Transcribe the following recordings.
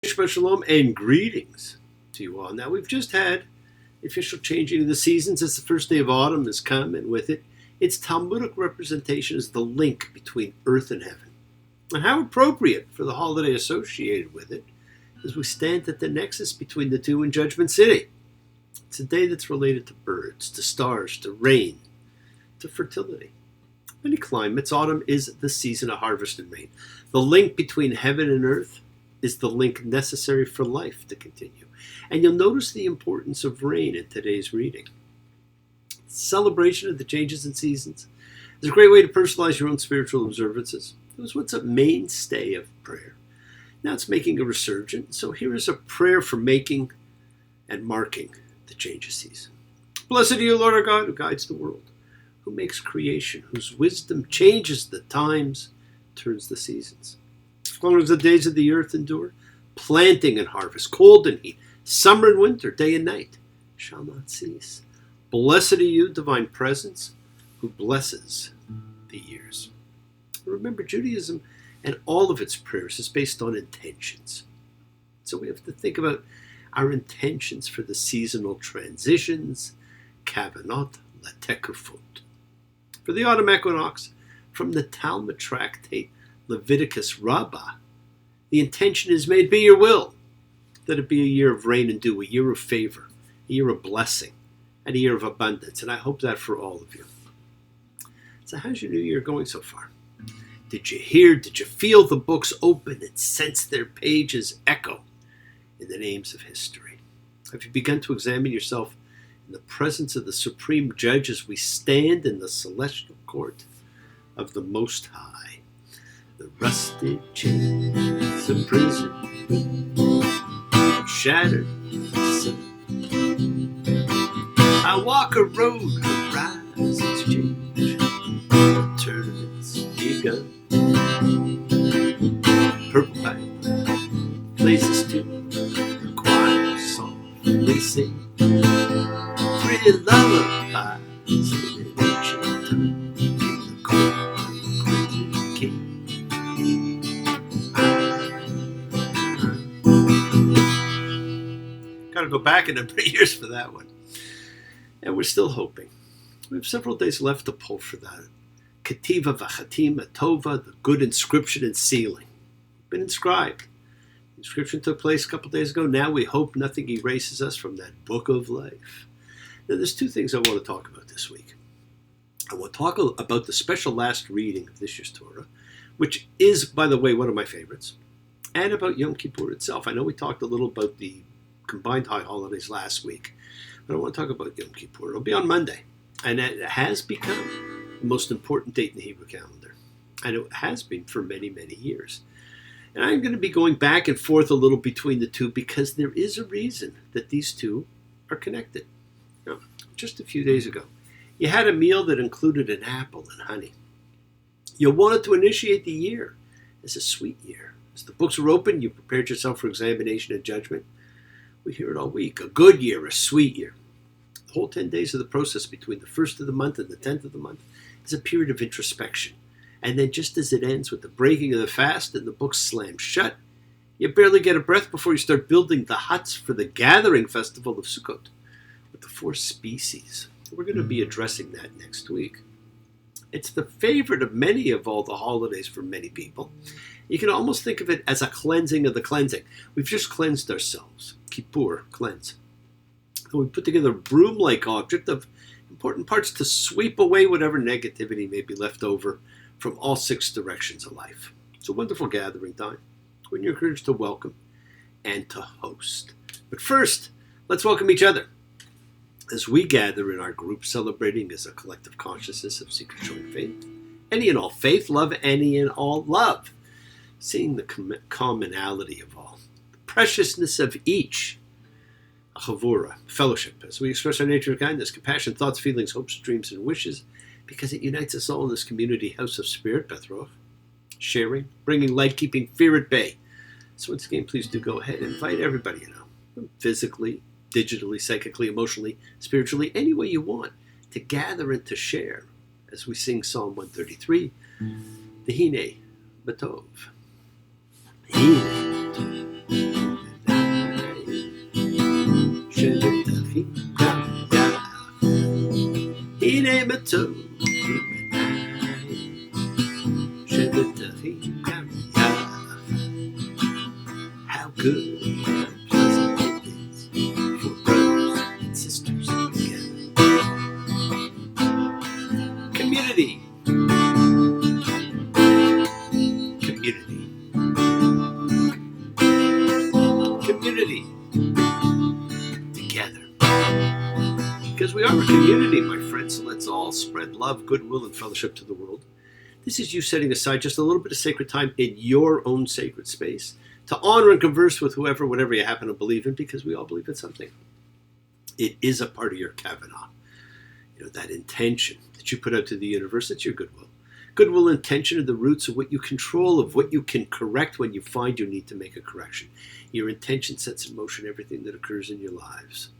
Shabbat Shalom and greetings to you all. Now, we've just had the official changing of the seasons as the first day of autumn has come, and with it, its Talmudic representation is the link between earth and heaven. And how appropriate for the holiday associated with it as we stand at the nexus between the two in Judgment City. It's a day that's related to birds, to stars, to rain, to fertility. In many climates, autumn is the season of harvest and rain. The link between heaven and earth is the link necessary for life to continue. And you'll notice the importance of rain in today's reading. Celebration of the changes in seasons is a great way to personalize your own spiritual observances. It was once a mainstay of prayer. Now it's making a resurgence, so here is a prayer for making and marking the change of season. Blessed are you, Lord our God, who guides the world, who makes creation, whose wisdom changes the times, turns the seasons. As long as the days of the earth endure, planting and harvest, cold and heat, summer and winter, day and night, shall not cease. Blessed are you, divine presence, who blesses the years. Remember, Judaism and all of its prayers is based on intentions. So we have to think about our intentions for the seasonal transitions, kavanot latekufut. For the autumn equinox, from the Talmud tractate Leviticus Rabbah, the intention is made, be your will, that it be a year of rain and dew, a year of favor, a year of blessing, and a year of abundance. And I hope that for all of you. So how's your new year going so far? Did you hear, did you feel the books open and sense their pages echo in the names of history? Have you begun to examine yourself in the presence of the Supreme Judge as we stand in the celestial court of the Most High? The rusted chains of prison, shattered sun. I walk a road where horizons change, the tournament's begun. Purple pipe places to the choir softly sing, three lullabies in an ancient tongue, in the court of the Quentin King. Got to go back a number of years for that one. And we're still hoping. We have several days left to pull for that. Ketiva v'chatima tova, the good inscription and sealing. Been inscribed. The inscription took place a couple days ago. Now we hope nothing erases us from that book of life. Now there's two things I want to talk about this week. I want to talk about the special last reading of this year's Torah, which is, by the way, one of my favorites, and about Yom Kippur itself. I know we talked a little about the combined high holidays last week, but I want to talk about Yom Kippur. It'll be on Monday, and it has become the most important date in the Hebrew calendar, and it has been for many, many years. And I'm going to be going back and forth a little between the two because there is a reason that these two are connected. Now, just a few days ago, you had a meal that included an apple and honey. You wanted to initiate the year as a sweet year. As the books were open, you prepared yourself for examination and judgment. We hear it all week. A good year, a sweet year. The whole 10 days of the process between the 1st of the month and the 10th of the month is a period of introspection. And then just as it ends with the breaking of the fast and the books slam shut, you barely get a breath before you start building the huts for the gathering festival of Sukkot with the 4 species. We're going to be addressing that next week. It's the favorite of many of all the holidays for many people. You can almost think of it as a cleansing of the cleansing. We've just cleansed ourselves. Kippur, cleanse. And we put together a broom-like object of important parts to sweep away whatever negativity may be left over from all 6 directions of life. It's a wonderful gathering time when you're encouraged to welcome and to host. But first, let's welcome each other as we gather in our group celebrating as a collective consciousness of secret showing faith. Any and all faith, love, any and all love. Seeing the commonality of all, the preciousness of each, a chavura, fellowship, as we express our nature of kindness, compassion, thoughts, feelings, hopes, dreams, and wishes, because it unites us all in this community house of spirit, Bethroth, sharing, bringing light, keeping fear at bay. So once again, please do go ahead and invite everybody, physically, digitally, psychically, emotionally, spiritually, any way you want, to gather and to share as we sing Psalm 133, the Hine Batov. Hine Batov. טוב ומנהי שבטחים גם יחד. How good and pleasant it is for brothers and sisters together. Community. Community. Community. Together. Because we are a community, my friends, so let's all spread love, goodwill, and fellowship to the world. This is you setting aside just a little bit of sacred time in your own sacred space to honor and converse with whoever, whatever you happen to believe in, because we all believe in something. It is a part of your kavanah. That intention that you put out to the universe, that's your goodwill. Goodwill and intention are the roots of what you control, of what you can correct when you find you need to make a correction. Your intention sets in motion everything that occurs in your lives.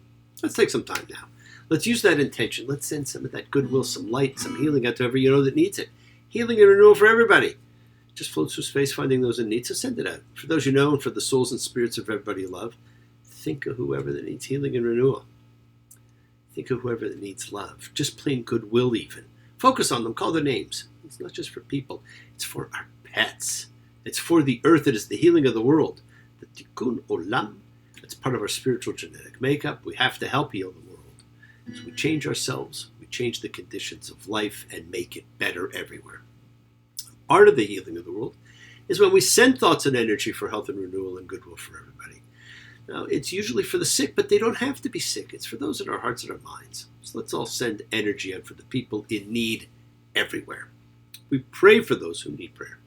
Let's take some time now. Let's use that intention. Let's send some of that goodwill, some light, some healing out to whoever you know that needs it. Healing and renewal for everybody. Just floats through space, finding those in need. So send it out. For those you know and for the souls and spirits of everybody you love, think of whoever that needs healing and renewal. Think of whoever that needs love. Just plain goodwill even. Focus on them. Call their names. It's not just for people. It's for our pets. It's for the earth. It is the healing of the world. The tikkun olam. It's part of our spiritual genetic makeup. We have to help heal the world. So we change ourselves. We change the conditions of life and make it better everywhere. Part of the healing of the world is when we send thoughts and energy for health and renewal and goodwill for everybody. Now, it's usually for the sick, but they don't have to be sick. It's for those in our hearts and our minds. So let's all send energy out for the people in need everywhere. We pray for those who need prayer,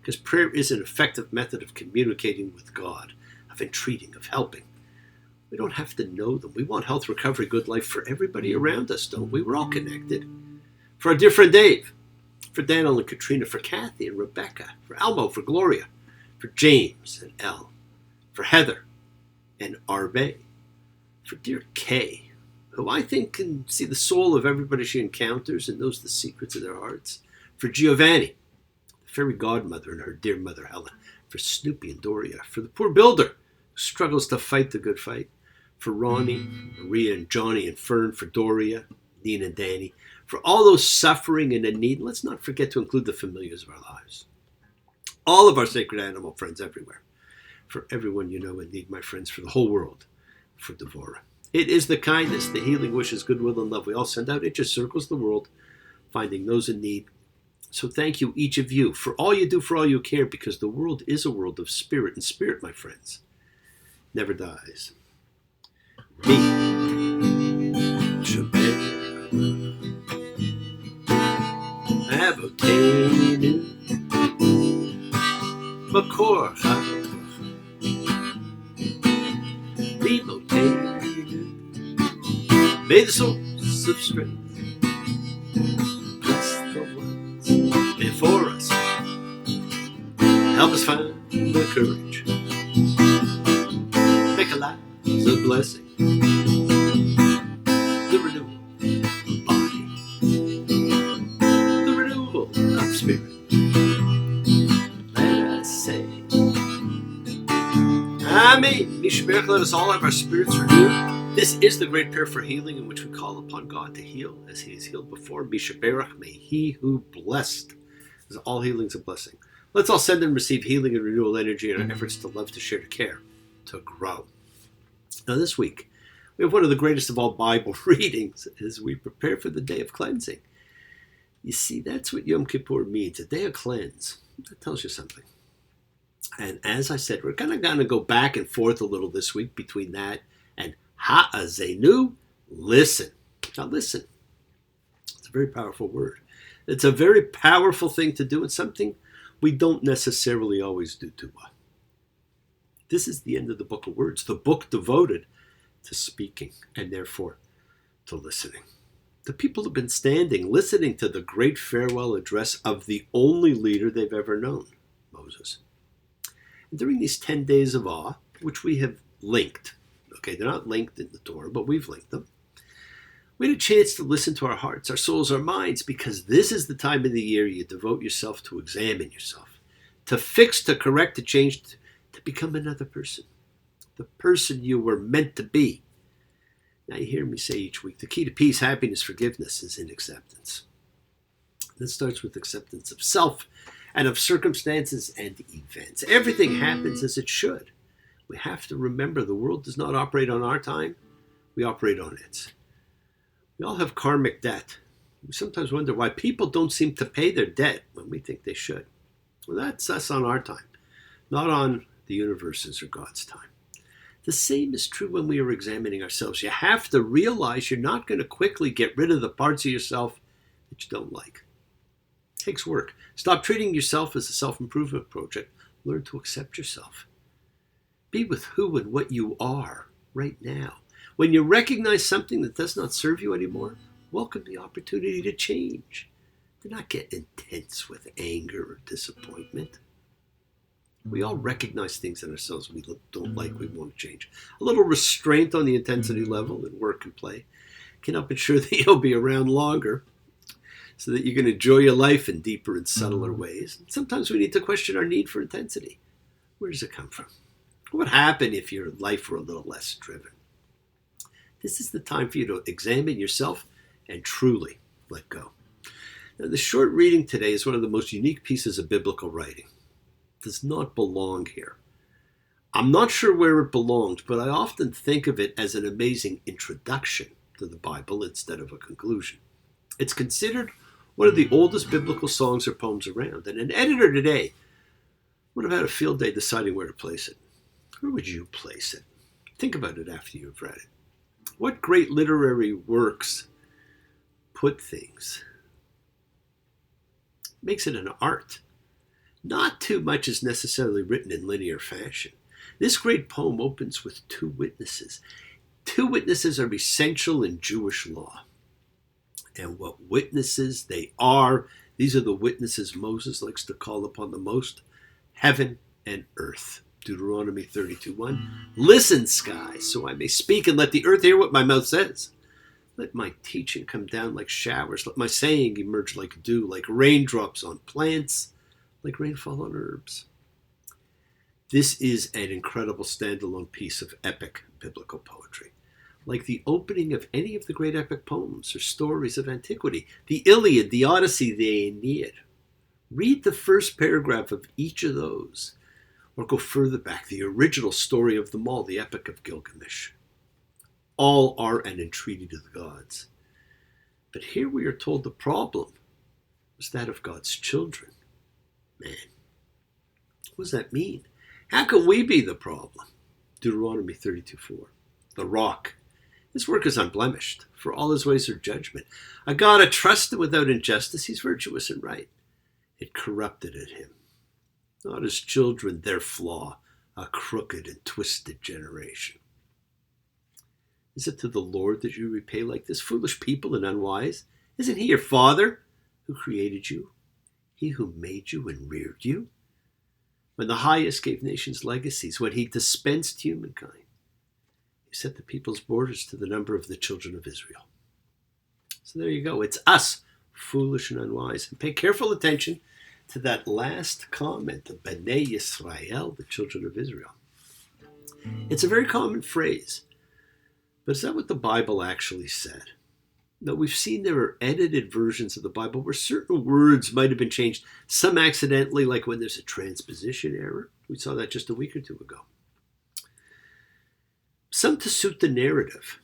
because prayer is an effective method of communicating with God, of entreating, of helping. We don't have to know them. We want health, recovery, good life for everybody around us, don't we? We're all connected. For our dear friend Dave, for Daniel and Katrina, for Kathy and Rebecca, for Elmo, for Gloria, for James and Elle, for Heather and Arbe, for dear Kay, who I think can see the soul of everybody she encounters and knows the secrets of their hearts, for Giovanni, the fairy godmother and her dear mother Helen, for Snoopy and Doria, for the poor builder who struggles to fight the good fight, for Ronnie, Maria and Johnny and Fern, for Doria, Nina and Danny, for all those suffering and in need. Let's not forget to include the familiars of our lives. All of our sacred animal friends everywhere. For everyone you know in need, my friends, for the whole world. For Devora. It is the kindness, the healing wishes, goodwill, and love we all send out. It just circles the world, finding those in need. So thank you, each of you, for all you do, for all you care, because the world is a world of spirit, and spirit, my friends, never dies. Me. Avotenu Makor Limotenu. May the source of strength bless the ones before us. Help us find the courage. Make our lives a blessing. The renewal of body. The renewal of spirit. Let us say, Amen. Mishmerach, let us all have our spirits renewed. This is the great prayer for healing in which we call upon God to heal as He has healed before. Mishmerach, may He who blessed. As all healing's a blessing. Let's all send and receive healing and renewal energy in our efforts to love, to share, to care, to grow. Now this week, we have one of the greatest of all Bible readings as we prepare for the day of cleansing. You see, that's what Yom Kippur means, a day of cleanse. That tells you something. And as I said, we're kind of going to go back and forth a little this week between that and Ha'azenu, listen. Now listen. It's a very powerful word. It's a very powerful thing to do and something we don't necessarily always do too well. This is the end of the book of words, the book devoted to speaking and therefore to listening. The people have been standing, listening to the great farewell address of the only leader they've ever known, Moses. And during these 10 days of awe, which we have linked, okay, they're not linked in the Torah, but we've linked them, we had a chance to listen to our hearts, our souls, our minds, because this is the time of the year you devote yourself to examine yourself, to fix, to correct, to change, to become another person, the person you were meant to be. Now you hear me say each week, the key to peace, happiness, forgiveness is in acceptance. This starts with acceptance of self and of circumstances and events. Everything happens as it should. We have to remember the world does not operate on our time. We operate on its. We all have karmic debt. We sometimes wonder why people don't seem to pay their debt when we think they should. Well, that's us on our time, not on the universe's or God's time. The same is true when we are examining ourselves. You have to realize you're not going to quickly get rid of the parts of yourself that you don't like. It takes work. Stop treating yourself as a self-improvement project. Learn to accept yourself. Be with who and what you are right now. When you recognize something that does not serve you anymore, welcome the opportunity to change. Do not get intense with anger or disappointment. We all recognize things in ourselves we don't like, we want to change. A little restraint on the intensity level in work and play can help ensure that you'll be around longer so that you can enjoy your life in deeper and subtler ways. Sometimes we need to question our need for intensity. Where does it come from? What would happen if your life were a little less driven? This is the time for you to examine yourself and truly let go. Now, the short reading today is one of the most unique pieces of biblical writing. It does not belong here. I'm not sure where it belongs, but I often think of it as an amazing introduction to the Bible instead of a conclusion. It's considered one of the oldest biblical songs or poems around, and an editor today would have had a field day deciding where to place it. Where would you place it? Think about it after you've read it. What great literary works put things? Makes it an art. Not too much is necessarily written in linear fashion. This great poem opens with two witnesses. Two witnesses are essential in Jewish law. And what witnesses they are, these are the witnesses Moses likes to call upon the most, heaven and earth. Deuteronomy 32:1. Listen, sky, so I may speak, and let the earth hear what my mouth says. Let my teaching come down like showers. Let my saying emerge like dew, like raindrops on plants, like rainfall on herbs. This is an incredible standalone piece of epic biblical poetry. Like the opening of any of the great epic poems or stories of antiquity, the Iliad, the Odyssey, the Aeneid. Read the first paragraph of each of those, or go further back, the original story of them all, the Epic of Gilgamesh. All are an entreaty to the gods. But here we are told the problem was that of God's children. Man, what does that mean? How can we be the problem? Deuteronomy 32:4. The rock. His work is unblemished, for all his ways are judgment. A God I trusted without injustice, he's virtuous and right. It corrupted at him. Not his children, their flaw, a crooked and twisted generation. Is it to the Lord that you repay like this, foolish people and unwise? Isn't he your Father who created you? He who made you and reared you? When the highest gave nations legacies, when he dispensed humankind, he set the people's borders to the number of the children of Israel. So there you go. It's us, foolish and unwise. And pay careful attention to that last comment, the Bnei Yisrael, the children of Israel. It's a very common phrase, but is that what the Bible actually said? Now, we've seen there are edited versions of the Bible where certain words might have been changed, some accidentally, like when there's a transposition error. We saw that just a week or two ago. Some to suit the narrative.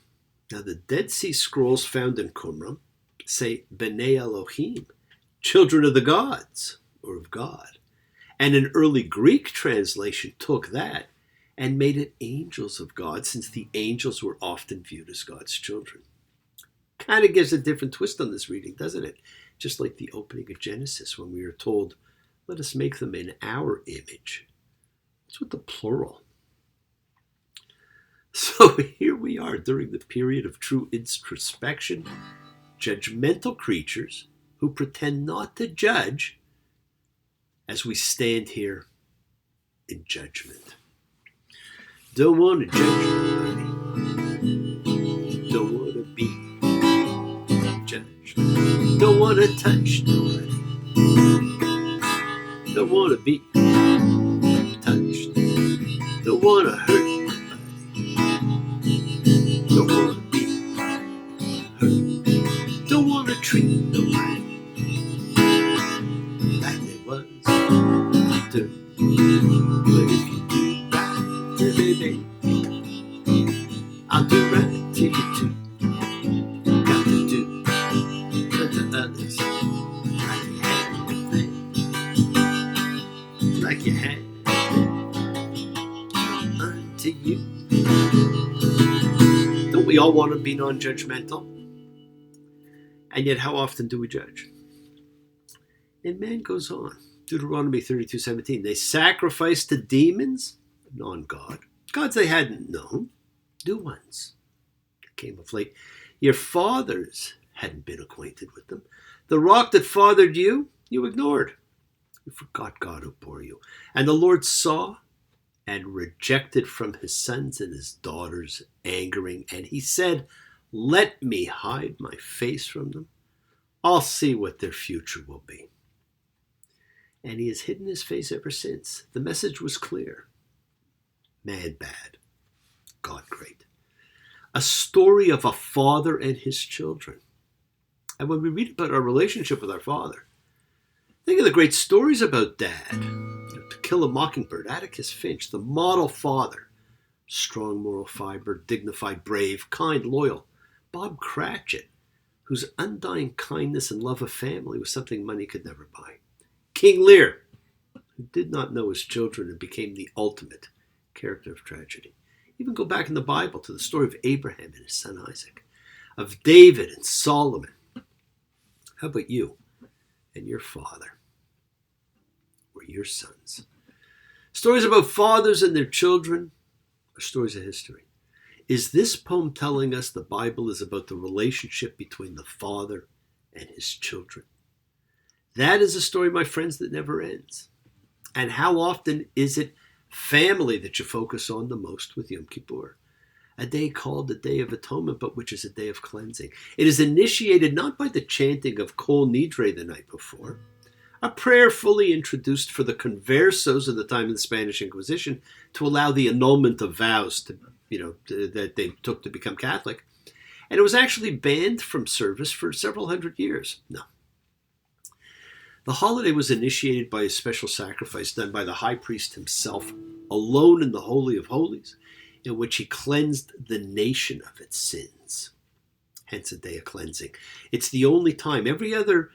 Now, the Dead Sea Scrolls found in Qumran say Bnei Elohim, children of the gods, or of God. And an early Greek translation took that and made it angels of God, since the angels were often viewed as God's children. Kind of gives a different twist on this reading, doesn't it? Just like the opening of Genesis, when we are told, let us make them in our image. What's with the plural? So here we are during the period of true introspection, judgmental creatures who pretend not to judge as we stand here in judgment. Don't want to judge nobody. Don't want to be judged. Don't want to touch nobody. Don't want to be touched. Don't want to hurt nobody. Don't want to be baby. I'll do right to you too. Got to do unto others like you had thing, like you had unto you. Don't we all want to be non-judgmental? And yet, how often do we judge? And man goes on. Deuteronomy 32:17. They sacrificed to demons, non-God, gods they hadn't known, new ones that came of late. Your fathers hadn't been acquainted with them. The rock that fathered you, you ignored. You forgot God who bore you. And the Lord saw and rejected from his sons and his daughters, angering. And he said, let me hide my face from them. I'll see what their future will be. And he has hidden his face ever since. The message was clear. Man bad, God great. A story of a father and his children. And when we read about our relationship with our father, think of the great stories about Dad. To Kill a Mockingbird, Atticus Finch, the model father. Strong moral fiber, dignified, brave, kind, loyal. Bob Cratchit, whose undying kindness and love of family was something money could never buy. King Lear, who did not know his children and became the ultimate character of tragedy. Even go back in the Bible to the story of Abraham and his son Isaac, of David and Solomon. How about you and your father or your sons? Stories about fathers and their children are stories of history. Is this poem telling us the Bible is about the relationship between the father and his children? That is a story, my friends, that never ends. And how often is it family that you focus on the most with Yom Kippur? A day called the Day of Atonement, but which is a day of cleansing. It is initiated not by the chanting of Kol Nidre the night before, a prayer fully introduced for the conversos of the time of the Spanish Inquisition to allow the annulment of vows that they took to become Catholic. And it was actually banned from service for several hundred years. No. The holiday was initiated by a special sacrifice done by the high priest himself, alone in the Holy of Holies, in which he cleansed the nation of its sins. Hence a day of cleansing. It's the only time. Every other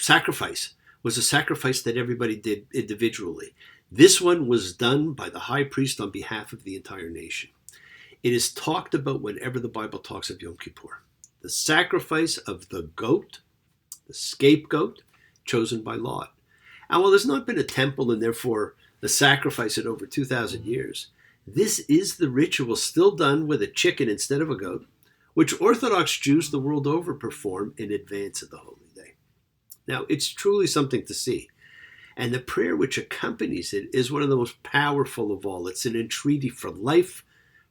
sacrifice was a sacrifice that everybody did individually. This one was done by the high priest on behalf of the entire nation. It is talked about whenever the Bible talks of Yom Kippur. The sacrifice of the goat, the scapegoat, chosen by Lot. And while there's not been a temple and therefore the sacrifice in over 2,000 years, this is the ritual still done with a chicken instead of a goat, which Orthodox Jews the world over perform in advance of the Holy Day. Now, it's truly something to see. And the prayer which accompanies it is one of the most powerful of all. It's an entreaty for life,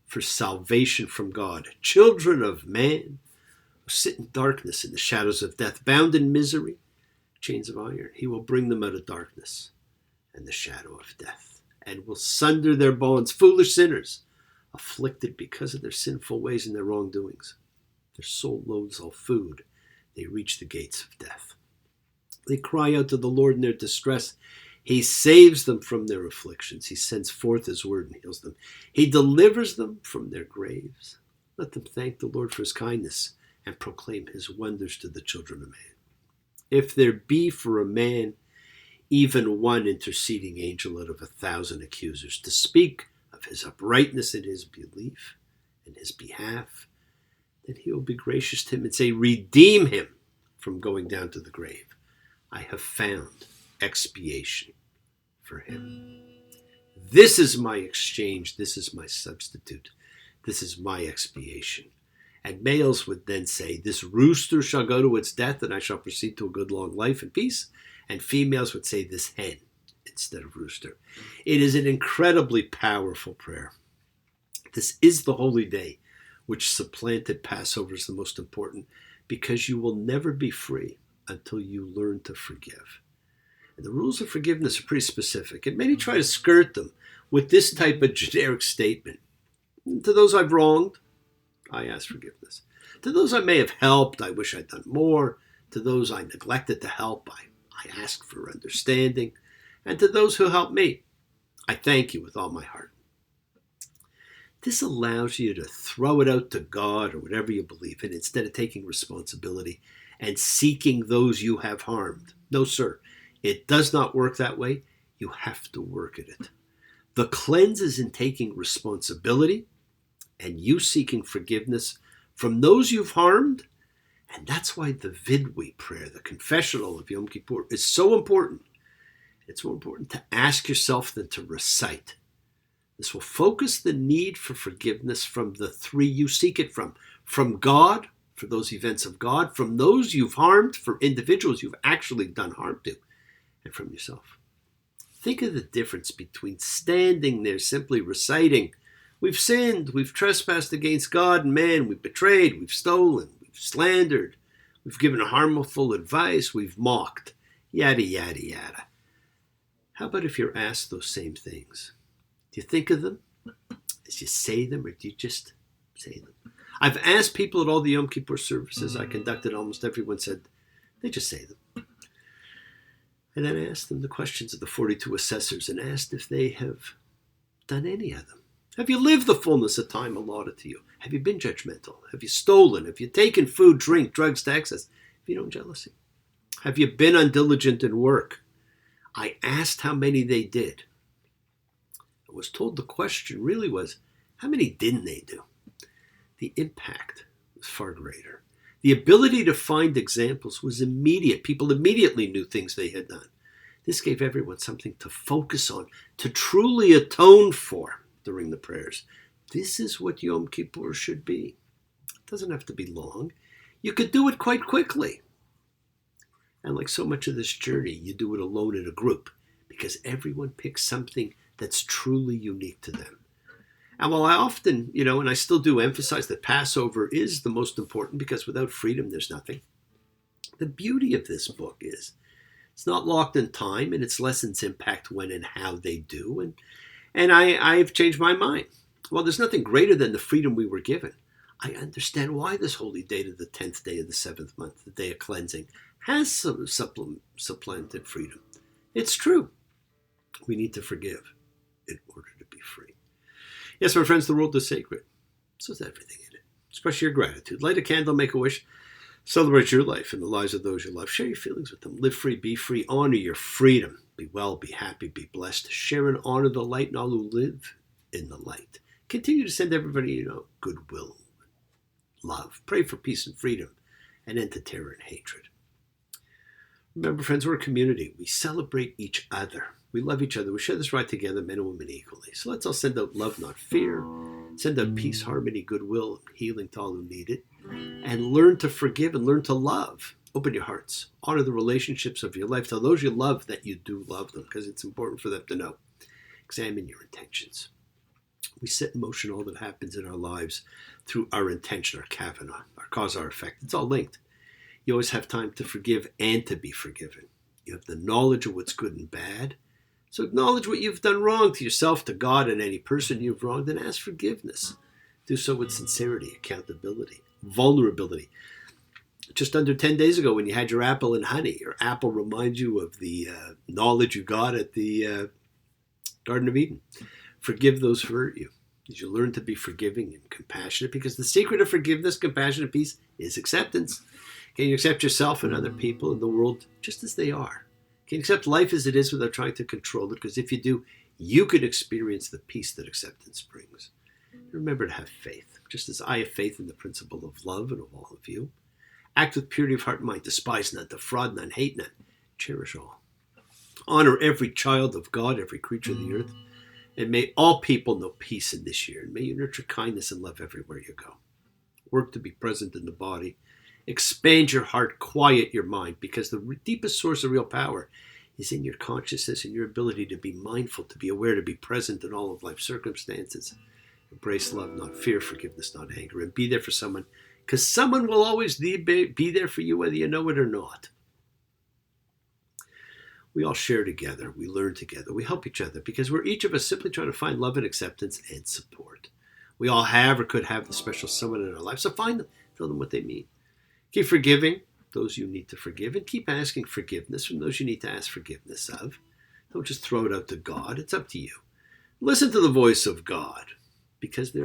for salvation from God. Children of man who sit in darkness in the shadows of death, bound in misery, chains of iron. He will bring them out of darkness and the shadow of death, and will sunder their bonds. Foolish sinners, afflicted because of their sinful ways and their wrongdoings. Their soul loathes all food. They reach the gates of death. They cry out to the Lord in their distress. He saves them from their afflictions. He sends forth his word and heals them. He delivers them from their graves. Let them thank the Lord for his kindness and proclaim his wonders to the children of man. If there be for a man even one interceding angel out of 1,000 accusers to speak of his uprightness and his belief in his behalf, then he will be gracious to him and say, redeem him from going down to the grave. I have found expiation for him. This is my exchange. This is my substitute. This is my expiation. And males would then say, this rooster shall go to its death, and I shall proceed to a good long life and peace. And females would say, this hen instead of rooster. It is an incredibly powerful prayer. This is the holy day which supplanted Passover as the most important, because you will never be free until you learn to forgive. And the rules of forgiveness are pretty specific, and many try to skirt them with this type of generic statement. To those I've wronged, I ask forgiveness. To those I may have helped, I wish I'd done more. To those I neglected to help, I ask for understanding. And to those who helped me, I thank you with all my heart. This allows you to throw it out to God or whatever you believe in instead of taking responsibility and seeking those you have harmed. No, sir. It does not work that way. You have to work at it. The cleanse is in taking responsibility and you seeking forgiveness from those you've harmed. And that's why the Vidui prayer, the confessional of Yom Kippur, is so important. It's more important to ask yourself than to recite. This will focus the need for forgiveness from the three you seek it from God, for those events of God, from those you've harmed, for individuals you've actually done harm to, and from yourself. Think of the difference between standing there simply reciting, we've sinned, we've trespassed against God and man, we've betrayed, we've stolen, we've slandered, we've given harmful advice, we've mocked, yada, yada, yada. How about if you're asked those same things? Do you think of them as you say them, or do you just say them? I've asked people at all the Yom Kippur services I conducted, almost everyone said they just say them. And then I asked them the questions of the 42 assessors and asked if they have done any of them. Have you lived the fullness of time allotted to you? Have you been judgmental? Have you stolen? Have you taken food, drink, drugs to excess? Have you known jealousy? Have you been undiligent in work? I asked how many they did. I was told the question really was, how many didn't they do? The impact was far greater. The ability to find examples was immediate. People immediately knew things they had done. This gave everyone something to focus on, to truly atone for during the prayers. This is what Yom Kippur should be. It doesn't have to be long. You could do it quite quickly. And like so much of this journey, you do it alone in a group because everyone picks something that's truly unique to them. And while I often, and I still do emphasize that Passover is the most important because without freedom, there's nothing. The beauty of this book is it's not locked in time and its lessons impact when and how they do. And I've changed my mind. While there's nothing greater than the freedom we were given, I understand why this holy date of the 10th day of the 7th month, the day of cleansing, has some supplanted freedom. It's true. We need to forgive in order to be free. Yes, my friends, the world is sacred. So is everything in it. Express your gratitude. Light a candle, make a wish. Celebrate your life and the lives of those you love. Share your feelings with them. Live free, be free. Honor your freedom. Be well, be happy, be blessed. Share and honor the light and all who live in the light. Continue to send everybody, goodwill, love. Pray for peace and freedom and end to terror and hatred. Remember, friends, we're a community. We celebrate each other. We love each other. We share this right together, men and women equally. So let's all send out love, not fear. Send out peace, harmony, goodwill, healing to all who need it. And learn to forgive and learn to love. Open your hearts. Honor the relationships of your life. Tell those you love that you do love them because it's important for them to know. Examine your intentions. We set in motion all that happens in our lives through our intention, our kavanah, our cause, our effect. It's all linked. You always have time to forgive and to be forgiven. You have the knowledge of what's good and bad. So acknowledge what you've done wrong to yourself, to God, and any person you've wronged, and ask forgiveness. Do so with sincerity, accountability, vulnerability. Just under 10 days ago when you had your apple and honey, your apple reminds you of the knowledge you got at the Garden of Eden. Forgive those who hurt you. As you learn to be forgiving and compassionate, because the secret of forgiveness, compassion, and peace is acceptance. Can you accept yourself and other people in the world just as they are? Can you accept life as it is without trying to control it? Because if you do, you can experience the peace that acceptance brings. Remember to have faith, just as I have faith in the principle of love and of all of you. Act with purity of heart and mind. Despise none, defraud none, hate none. Cherish all. Honor every child of God, every creature of the earth. And may all people know peace in this year. And may you nurture kindness and love everywhere you go. Work to be present in the body. Expand your heart, quiet your mind, because the deepest source of real power is in your consciousness and your ability to be mindful, to be aware, to be present in all of life's circumstances. Embrace love, not fear, forgiveness, not anger, and be there for someone, because someone will always be there for you whether you know it or not. We all share together, we learn together, we help each other, because we're each of us simply trying to find love and acceptance and support. We all have or could have the special someone in our life, so find them, tell them what they mean. Keep forgiving those you need to forgive, and keep asking forgiveness from those you need to ask forgiveness of. Don't just throw it out to God. It's up to you. Listen to the voice of God, because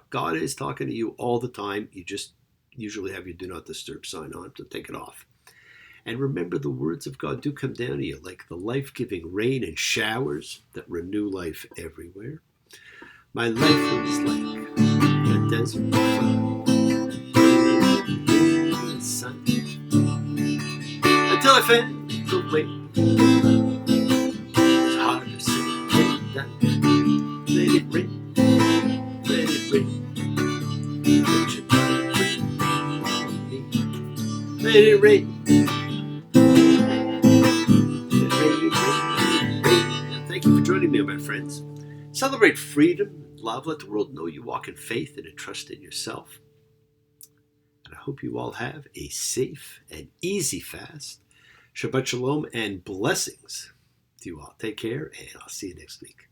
God is talking to you all the time. You just usually have your do not disturb sign on, so take it off. And remember, the words of God do come down to you like the life-giving rain and showers that renew life everywhere. My life was like a desert sun until I found the way. It's hard to say and done. Let it rain, let it rain. Let your love rain on me. Let it rain. Thank you for joining me, my friends. Celebrate freedom and love. Let the world know you walk in faith and in trust in yourself. And I hope you all have a safe and easy fast. Shabbat shalom and blessings to you all. Take care, and I'll see you next week.